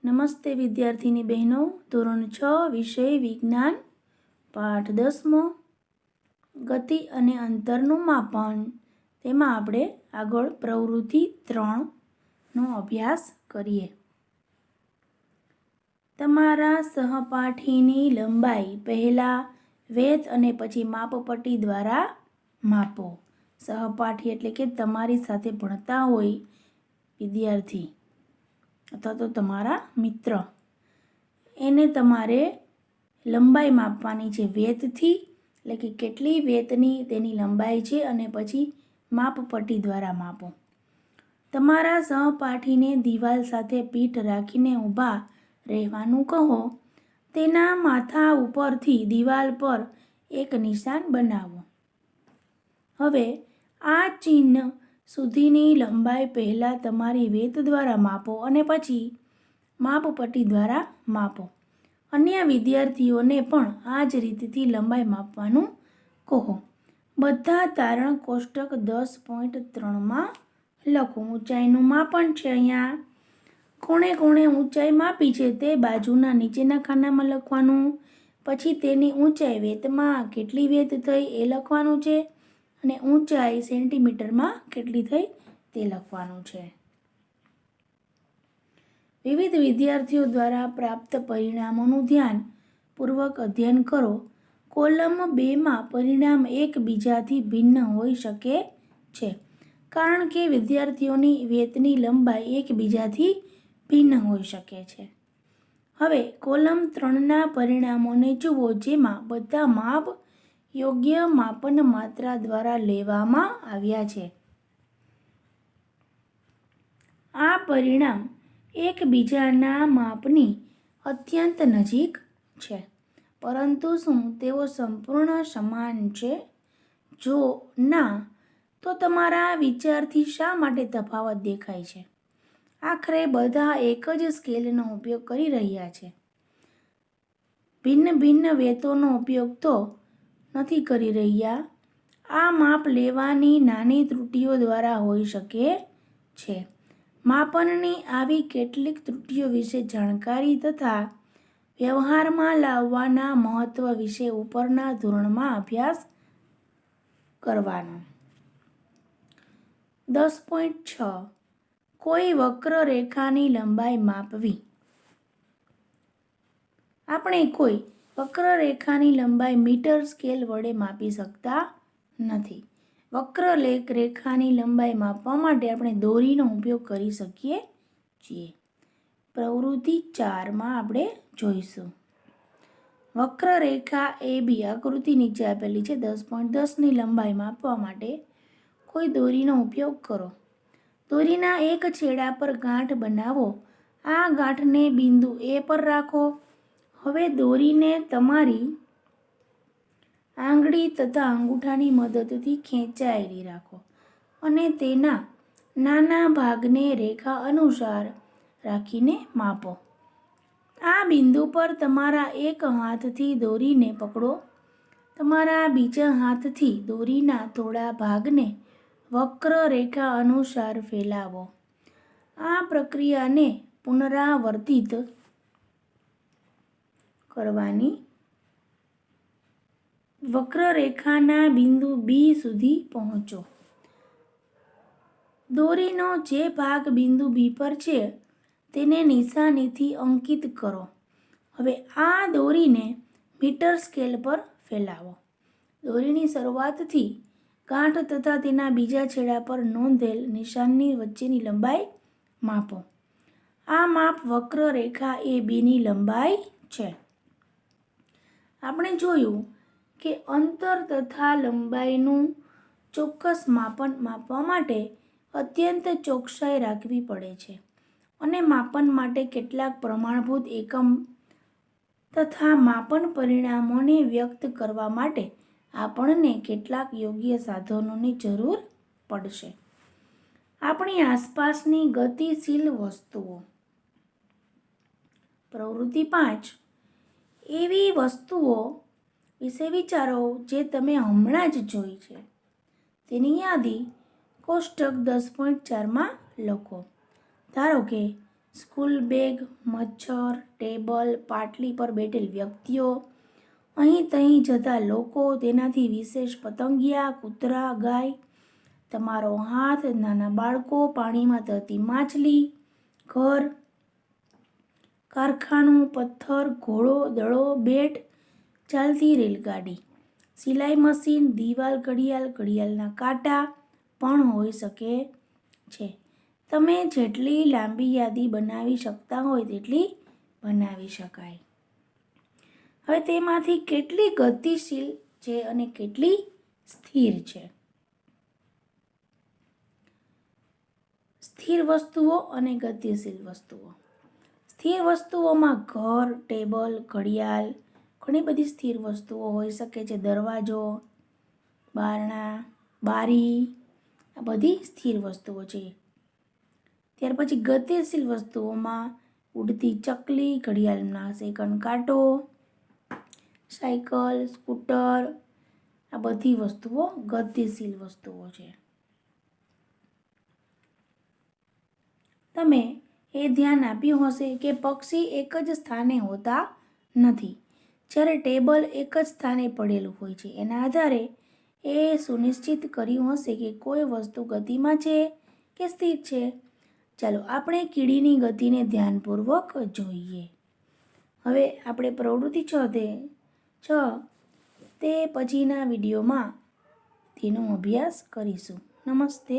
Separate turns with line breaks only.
નમસ્તે વિદ્યાર્થીની બહેનો, ધોરણ 6 વિષય વિજ્ઞાન, પાઠ 10મો ગતિ અને અંતરનું માપન. તેમાં આપણે આગળ પ્રવૃત્તિ 3નો અભ્યાસ કરીએ. તમારા સહપાઠીની લંબાઈ પહેલાં વેધ અને પછી માપપટ્ટી દ્વારા માપો. સહપાઠી એટલે કે તમારી સાથે ભણતા હોય વિદ્યાર્થી અથવા તો તમારા મિત્ર, એને તમારે લંબાઈ માપવાની છે વેધથી, એટલે કે કેટલી વેધની તેની લંબાઈ છે, અને પછી માપપટ્ટી દ્વારા માપો. તમારા સહપાઠીને દિવાલ સાથે પીઠ રાખીને ઊભા રહેવાનું કહો. તેના માથા ઉપરથી દિવાલ પર એક નિશાન બનાવો. હવે આ ચિહ્ન સુધીની લંબાઈ પહેલાં તમારી વેધ દ્વારા માપો અને પછી માપપટ્ટી દ્વારા માપો. અન્ય વિદ્યાર્થીઓને પણ આ જ રીતથી લંબાઈ માપવાનું કહો. બધા તારણ કોષ્ટક 10.3માં લખો. ઊંચાઈનું માપન છે. અહીંયા કોણે કોણે ઊંચાઈ માપી છે તે બાજુના નીચેના ખાનામાં લખવાનું. પછી તેની ઊંચાઈ વેધમાં કેટલી વેધ થઈ એ લખવાનું છે, અને ઊંચાઈ સેન્ટીમીટરમાં કેટલી થઈ તે લખવાનું છે. વિવિધ વિદ્યાર્થીઓ દ્વારા પ્રાપ્ત પરિણામોનું ધ્યાનપૂર્વક અધ્યયન કરો. કોલમ 2માં પરિણામ એકબીજાથી ભિન્ન હોઈ શકે છે, કારણ કે વિદ્યાર્થીઓની વેધની લંબાઈ એકબીજાથી ભિન્ન હોઈ શકે છે. હવે કોલમ 3ના પરિણામોને જુઓ, જેમાં બધા માપ યોગ્ય માપન માત્રા દ્વારા લેવામાં આવ્યા છે. આ પરિણામ એકબીજાના માપની અત્યંત નજીક છે, પરંતુ શું તેઓ સંપૂર્ણ સમાન છે? જો ના, તો તમારા વિચારથી શા માટે તફાવત દેખાય છે? આખરે બધા એક જ સ્કેલનો ઉપયોગ કરી રહ્યા છે. ભિન્ન ભિન્ન વેધોનો ઉપયોગ તો નથી કરી રહ્યા. આ માપ લેવાની નાની ત્રુટીઓ દ્વારા હોઈ શકે છે. માપનની આવી કેટલીક ત્રુટીઓ વિશે જાણકારી તથા વ્યવહારમાં લાવવાના મહત્વ વિશે ઉપરના ધોરણમાં અભ્યાસ કરવાનો. 10.6 કોઈ વક્રરેખાની લંબાઈ માપવી. આપણે કોઈ વક્રરેખાની લંબાઈ મીટર સ્કેલ વડે માપી શકતા નથી. વક્રરેખાની લંબાઈ માપવા માટે આપણે દોરીનો ઉપયોગ કરી શકીએ છીએ. પ્રવૃત્તિ 4માં આપણે જોઈશું. વક્રરેખા AB આકૃતિ નીચે આપેલી છે. 10.10ની લંબાઈ માપવા માટે કોઈ દોરીનો ઉપયોગ કરો. દોરીના એક છેડા પર ગાંઠ બનાવો. આ ગાંઠને બિંદુ A પર રાખો. હવે દોરીને તમારી આંગળી તથા અંગૂઠાની મદદથી ખેંચાયેલી રાખો અને તેના નાના ભાગને રેખા અનુસાર રાખીને માપો. આ બિંદુ પર તમારા એક હાથથી દોરીને પકડો. તમારા બીજા હાથથી દોરીના થોડા ભાગને વક્રરેખા અનુસાર ફેલાવો. આ પ્રક્રિયાને પુનરાવર્તિત કરવાની. વક્રરેખાના બિંદુ B સુધી પહોંચો. દોરીનો જે ભાગ બિંદુ B પર છે તેને નિશાનીથી અંકિત કરો. હવે આ દોરીને મીટર સ્કેલ પર ફેલાવો. દોરીની શરૂઆતથી ગાંઠ તથા તેના બીજા છેડા પર નોંધેલ નિશાનની વચ્ચેની લંબાઈ માપો. આ માપ વક્રરેખા ABની લંબાઈ છે. આપણે જોયું કે અંતર તથા લંબાઈનું ચોક્કસ માપન માપવા માટે અત્યંત ચોકસાઈ રાખવી પડે છે, અને માપન માટે કેટલાક પ્રમાણભૂત એકમ તથા માપન પરિણામોને વ્યક્ત કરવા માટે આપણને કેટલાક યોગ્ય સાધનોની જરૂર પડશે. આપણી આસપાસની ગતિશીલ વસ્તુઓ. પ્રવૃત્તિ 5 એવી વસ્તુઓ વિશે વિચારો જે તમે હમણાં જ જોઈ છે. તેની યાદી કોષ્ટક 10.4માં લખો. ધારો કે સ્કૂલ બેગ, મચ્છર, ટેબલ, પાટલી પર બેઠેલ વ્યક્તિઓ, અહીં તહીં જતા લોકો, તેનાથી વિશેષ પતંગિયા, કૂતરા, ગાય, તમારો હાથ, નાના બાળકો, પાણીમાં તરતી માછલી, ઘર, કારખાનું, પથ્થર, ઘોડો, દડો, બેટ, ચાલતી રેલગાડી, સિલાઈ મશીન, દિવાલ, ઘડિયાળ, ઘડિયાળના કાંટા પણ હોઈ શકે છે. તમે જેટલી લાંબી યાદી બનાવી શકતા હોય તેટલી બનાવી શકાય. હવે તેમાંથી કેટલી ગતિશીલ છે અને કેટલી સ્થિર છે? સ્થિર વસ્તુઓ અને ગતિશીલ વસ્તુઓ. સ્થિર વસ્તુઓમાં ઘર, ટેબલ, ઘડિયાળ, ઘણી બધી સ્થિર વસ્તુઓ હોઈ શકે છે. દરવાજો, બારણા, બારી, આ બધી સ્થિર વસ્તુઓ છે. ત્યાર પછી ગતિશીલ વસ્તુઓમાં ઉડતી ચકલી, ઘડિયાળના સેકન્ડ કાંટો, સાયકલ, સ્કૂટર, આ બધી વસ્તુઓ ગતિશીલ વસ્તુઓ છે. તમે એ ધ્યાન આપ્યું હશે કે પક્ષી એક જ સ્થાને હોતા નથી. જ્યારે ટેબલ એક જ સ્થાને પડેલું હોય છે, એના આધારે એ સુનિશ્ચિત કર્યું હશે કે કોઈ વસ્તુ ગતિમાં છે કે સ્થિર છે. ચાલો આપણે કીડીની ગતિને ધ્યાનપૂર્વક જોઈએ. હવે આપણે પ્રવૃત્તિ 6 તે પછીના વિડીયોમાં તેનો અભ્યાસ કરીશું. નમસ્તે.